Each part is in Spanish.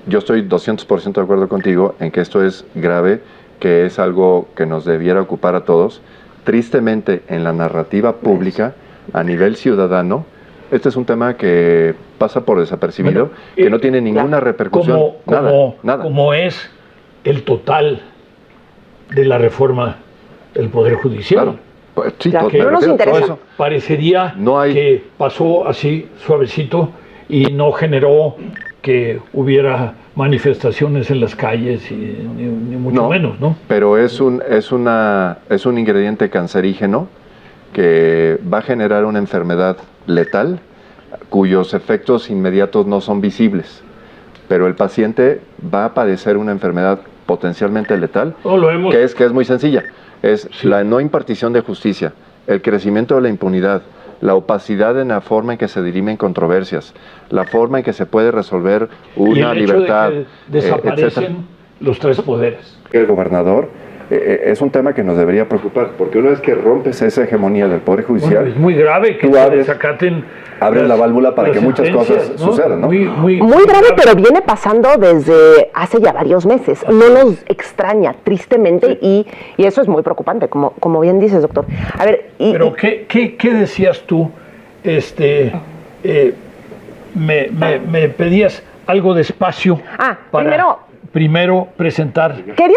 yo estoy 200% de acuerdo contigo en que esto es grave, que es algo que nos debiera ocupar a todos. Tristemente, en la narrativa pública, a nivel ciudadano, este es un tema que pasa por desapercibido, que no tiene ninguna repercusión, nada. Como es el total de la reforma del Poder Judicial. Claro. Pues, sí, que no nos interesa. Eso. Parecería que pasó así suavecito y no generó que hubiera manifestaciones en las calles, ni mucho menos, ¿no? Pero es un ingrediente cancerígeno que va a generar una enfermedad letal cuyos efectos inmediatos no son visibles, pero el paciente va a padecer una enfermedad potencialmente letal, que es muy sencilla, es la no impartición de justicia, el crecimiento de la impunidad, la opacidad en la forma en que se dirimen controversias, la forma en que se puede resolver una libertad, de que desaparecen los tres poderes. El gobernador es un tema que nos debería preocupar, porque una vez que rompes esa hegemonía del Poder Judicial, es muy grave que se desacaten. Abres la válvula para que muchas cosas sucedan, ¿no? Muy grave, pero viene pasando desde hace ya varios meses. No nos extraña, tristemente, y eso es muy preocupante, como bien dices, doctor. A ver, pero ¿qué decías tú? Me pedías algo de espacio para primero presentar. Quería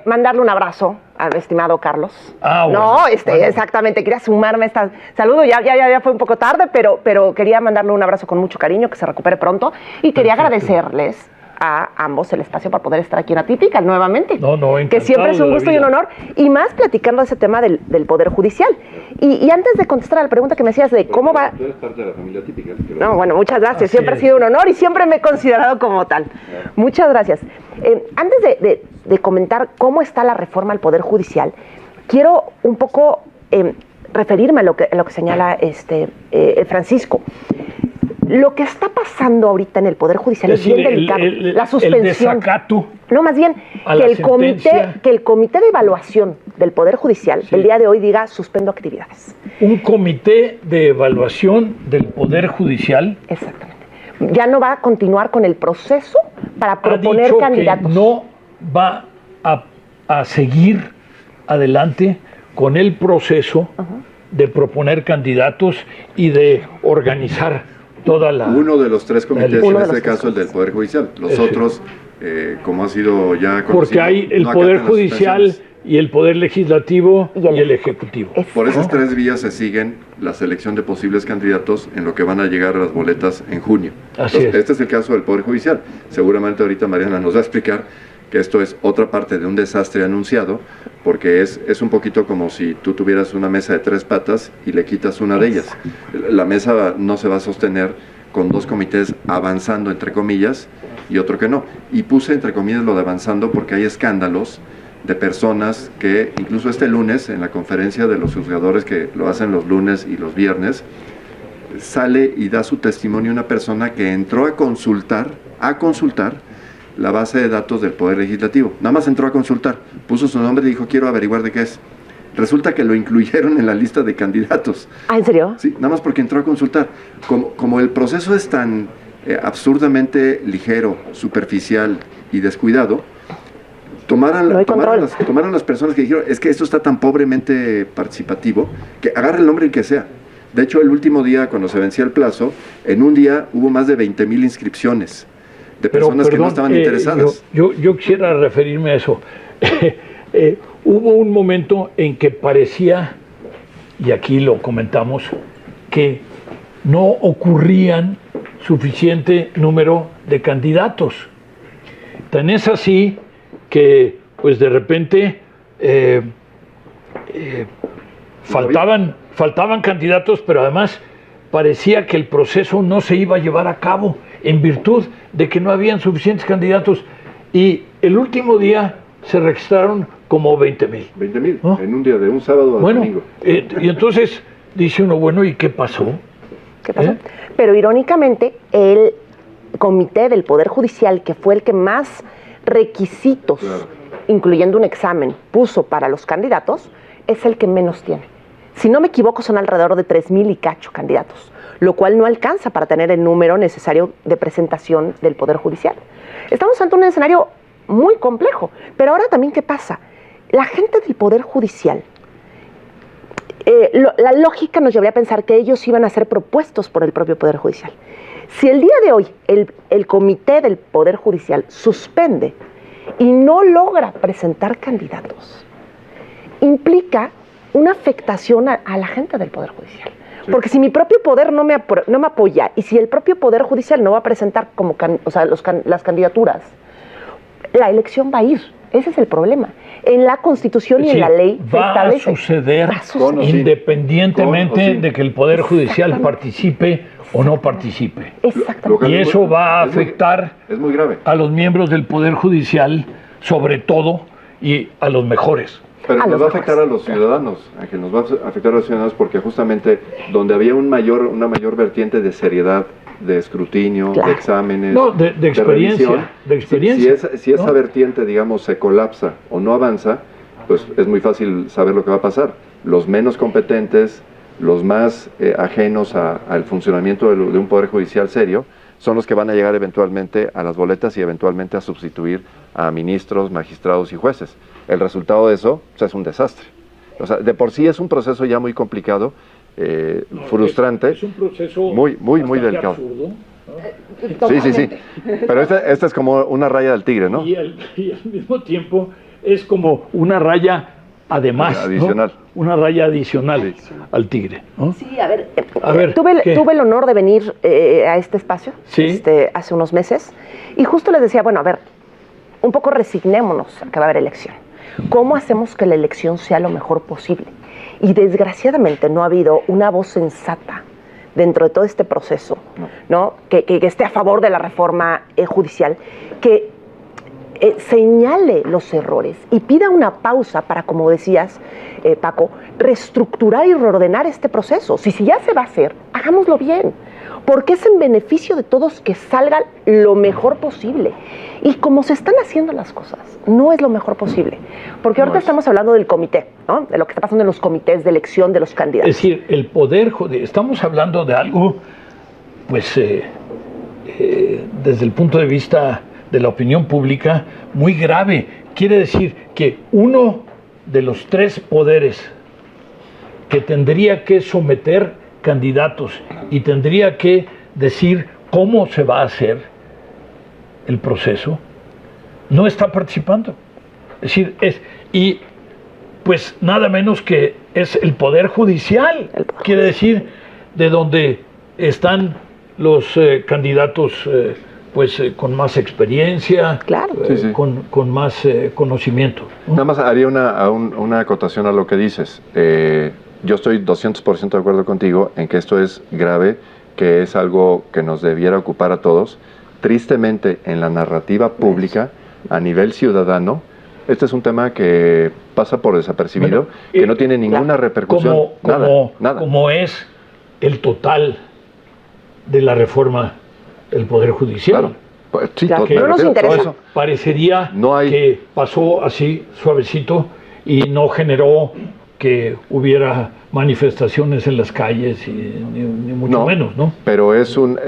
mandarle un abrazo al estimado Carlos. Bueno. No, exactamente, quería sumarme a esta saludo, ya fue un poco tarde, pero quería mandarle un abrazo con mucho cariño, que se recupere pronto, y quería agradecerles a ambos el espacio para poder estar aquí en Atípica nuevamente. Que siempre es un gusto y un honor, y más platicando de ese tema del Poder Judicial. Y antes de contestar a la pregunta que me hacías de cómo va... Tú eres parte de la familia Atípica. No, bueno, muchas gracias, siempre ha sido un honor y siempre me he considerado como tal. Muchas gracias. Antes de comentar cómo está la reforma al Poder Judicial, quiero un poco referirme a lo que señala Francisco. Lo que está pasando ahorita en el Poder Judicial es bien delicado. La suspensión. El desacato. No, más bien, que el comité de evaluación del Poder Judicial el día de hoy diga suspendo actividades. Un comité de evaluación del Poder Judicial. Exactamente. Ya no va a continuar con el proceso para proponer candidatos. Que no va a seguir adelante con el proceso de proponer candidatos y de organizar uno de los tres comités, en este caso el del Poder Judicial. Los otros, como ha sido ya conocido... Porque hay el Poder Judicial y el Poder Legislativo y el Ejecutivo. Por esas tres vías se siguen la selección de posibles candidatos en lo que van a llegar a las boletas en junio. Este es el caso del Poder Judicial. Seguramente ahorita Mariana nos va a explicar que esto es otra parte de un desastre anunciado, porque es un poquito como si tú tuvieras una mesa de 3 patas y le quitas una de ellas. La mesa no se va a sostener con 2 comités avanzando, entre comillas, y otro que no. Y puse entre comillas lo de avanzando porque hay escándalos de personas que, incluso este lunes, en la conferencia de los juzgadores que lo hacen los lunes y los viernes, sale y da su testimonio una persona que entró a consultar la base de datos del Poder Legislativo. Nada más entró a consultar, puso su nombre y dijo, quiero averiguar de qué es. Resulta que lo incluyeron en la lista de candidatos. ¿Ah, en serio? Sí, nada más porque entró a consultar. Como el proceso es tan absurdamente ligero, superficial y descuidado, tomaron las personas que dijeron, es que esto está tan pobremente participativo, que agarre el nombre en que sea. De hecho, el último día, cuando se vencía el plazo, en un día hubo más de 20,000 inscripciones de personas que no estaban interesadas. Yo quisiera referirme a eso. Hubo un momento en que parecía, y aquí lo comentamos, que no ocurrían suficiente número de candidatos. Tan es así que, pues de repente, faltaban candidatos, pero además parecía que el proceso no se iba a llevar a cabo en virtud de que no habían suficientes candidatos. Y el último día se registraron como 20,000. 20,000, ¿no? En un día, de un sábado al domingo. Y entonces dice uno, bueno, ¿y qué pasó? ¿Qué pasó? Pero irónicamente, el comité del Poder Judicial, que fue el que más requisitos, incluyendo un examen, puso para los candidatos, es el que menos tiene. Si no me equivoco, son alrededor de 3,000 y cacho candidatos. lo cual no alcanza para tener el número necesario de presentación del Poder Judicial. Estamos ante un escenario muy complejo, pero ahora también, ¿qué pasa? La gente del Poder Judicial, la lógica nos llevaría a pensar que ellos iban a ser propuestos por el propio Poder Judicial. Si el día de hoy el comité del Poder Judicial suspende y no logra presentar candidatos, implica una afectación a la gente del Poder Judicial. Sí. Porque si mi propio poder no me apoya y si el propio Poder Judicial no va a presentar las candidaturas, la elección va a ir. Ese es el problema. En la Constitución y en la ley se establece. Va a suceder independientemente de que el Poder Judicial participe o no participe. Exactamente. Y eso va a afectar es muy grave a los miembros del Poder Judicial, sobre todo, y a los mejores. Pero nos va a afectar a los ciudadanos, Ángel, nos va a afectar a los ciudadanos porque justamente donde había una mayor vertiente de seriedad, de escrutinio, de exámenes, de experiencia, si esa vertiente, digamos, se colapsa o no avanza, pues es muy fácil saber lo que va a pasar. Los menos competentes, los más ajenos al funcionamiento de un Poder Judicial serio, son los que van a llegar eventualmente a las boletas y eventualmente a sustituir a ministros, magistrados y jueces. El resultado de eso es un desastre. O sea, de por sí es un proceso ya muy complicado, frustrante, es un proceso muy delicado. Absurdo, ¿no? Sí. Pero esta es como una raya del tigre, ¿no? Y al mismo tiempo es como una raya adicional, ¿no? Una raya adicional al tigre, ¿no? Sí, a ver, tuve el honor de venir a este espacio hace unos meses y justo les decía, bueno, a ver, un poco resignémonos a que va a haber elección. ¿Cómo hacemos que la elección sea lo mejor posible? Y desgraciadamente no ha habido una voz sensata dentro de todo este proceso, ¿no? Que esté a favor de la reforma judicial, que señale los errores y pida una pausa para, como decías, Paco, reestructurar y reordenar este proceso. Si ya se va a hacer, hagámoslo bien, porque es en beneficio de todos que salga lo mejor posible. Y como se están haciendo las cosas, no es lo mejor posible. Porque ahorita estamos hablando del comité, ¿no? De lo que está pasando en los comités de elección de los candidatos. Es decir, el poder, estamos hablando de algo, pues, desde el punto de vista de la opinión pública, muy grave. Quiere decir que uno de los tres poderes que tendría que someter candidatos y tendría que decir cómo se va a hacer el proceso, no está participando. Es decir, y pues nada menos que es el Poder Judicial. Quiere decir, de donde están los candidatos con más experiencia, claro. Con más conocimiento, ¿no? Nada más haría una acotación a lo que dices. Yo estoy 200% de acuerdo contigo en que esto es grave, que es algo que nos debiera ocupar a todos. Tristemente, en la narrativa pública, a nivel ciudadano, este es un tema que pasa por desapercibido, que no tiene ninguna repercusión, nada. Como es el total de la reforma del Poder Judicial. Claro. Pues, sí, claro. No nos interesa. Eso parecería que pasó así suavecito y no generó que hubiera manifestaciones en las calles, ni mucho menos, ¿no? Pero es un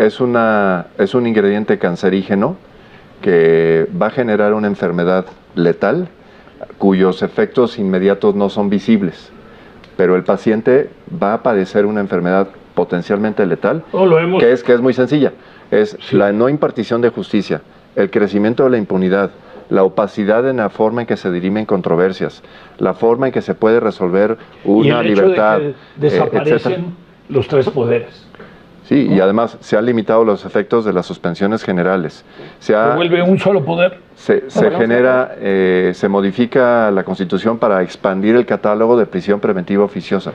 ingrediente cancerígeno que va a generar una enfermedad letal cuyos efectos inmediatos no son visibles, pero el paciente va a padecer una enfermedad potencialmente letal, que es muy sencilla, la no impartición de justicia, el crecimiento de la impunidad, la opacidad en la forma en que se dirimen controversias, la forma en que se puede resolver una libertad, de que desaparecen los tres poderes. Sí, y además se han limitado los efectos de las suspensiones generales. Se vuelve un solo poder. Se modifica la Constitución para expandir el catálogo de prisión preventiva oficiosa.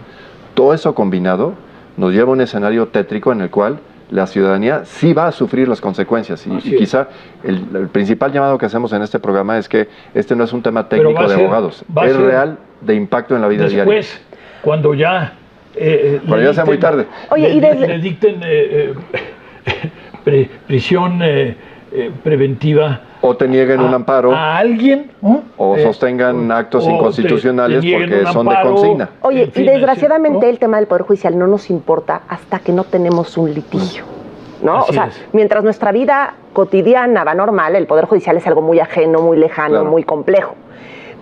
Todo eso combinado nos lleva a un escenario tétrico en el cual la ciudadanía sí va a sufrir las consecuencias. Y quizá el principal llamado que hacemos en este programa es que este no es un tema técnico de abogados, es real de impacto en la vida diaria. Después, cuando ya sea muy tarde. Oye, le dicten prisión preventiva o te nieguen un amparo a alguien, ¿no? O sostengan actos inconstitucionales porque son de consigna. Oye, y desgraciadamente el tema del Poder Judicial no nos importa hasta que no tenemos un litigio, ¿no? Así o sea, es. Mientras nuestra vida cotidiana va normal, el Poder Judicial es algo muy ajeno, muy lejano, claro, muy complejo.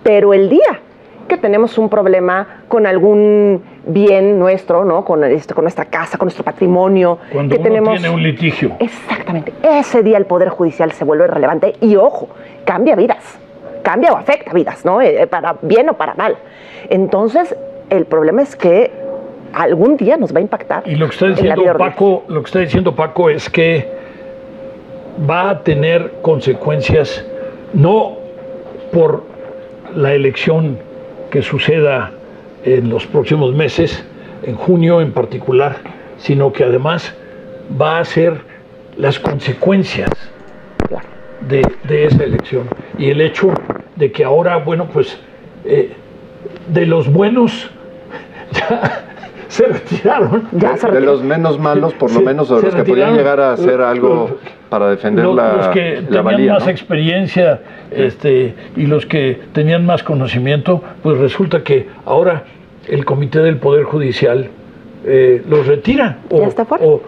Pero el día que tenemos un problema con algún bien nuestro, ¿no? Con nuestra casa, con nuestro patrimonio, cuando que uno tenemos tiene un litigio. Exactamente. Ese día el Poder Judicial se vuelve relevante y, ojo, cambia vidas. Cambia o afecta vidas, ¿no? Para bien o para mal. Entonces, el problema es que algún día nos va a impactar. Y lo que está diciendo Paco es que va a tener consecuencias no por la elección que suceda en los próximos meses, en junio en particular, sino que además va a ser las consecuencias de esa elección. Y el hecho de que ahora, bueno, pues de los buenos ya se retiraron. De los menos malos, por lo menos, o los que podían llegar a hacer algo para defender los que tenían valía, más ¿no? experiencia y los que tenían más conocimiento, pues resulta que ahora el Comité del Poder Judicial los retira o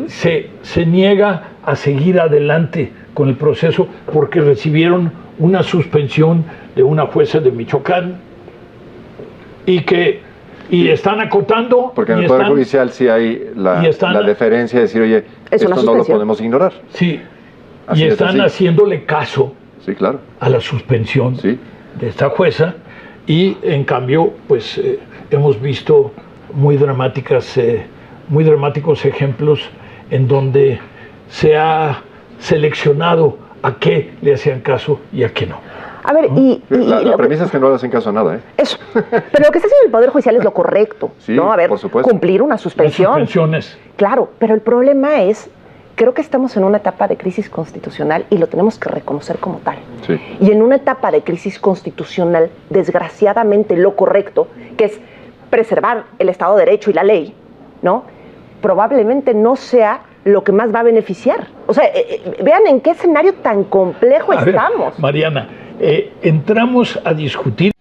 se niega a seguir adelante con el proceso porque recibieron una suspensión de una jueza de Michoacán y están acotando. Porque en el Poder Judicial sí hay la deferencia de decir, oye, esto no lo podemos ignorar. Sí, y están haciéndole caso, sí, claro, a la suspensión de esta jueza, y en cambio, pues hemos visto muy dramáticos ejemplos en donde se ha seleccionado a qué le hacían caso y a qué no. A ver, la premisa es que no le hacen caso a nada, ¿eh? Eso. Pero lo que está haciendo el Poder Judicial es lo correcto, sí, ¿no? A ver, por supuesto, cumplir una suspensión. Las suspensiones. Claro, pero el problema es, creo que estamos en una etapa de crisis constitucional y lo tenemos que reconocer como tal. Sí. Y en una etapa de crisis constitucional, desgraciadamente, lo correcto, que es preservar el Estado de Derecho y la ley, ¿no? Probablemente no sea lo que más va a beneficiar. O sea, vean en qué escenario tan complejo estamos. Mariana, entramos a discutir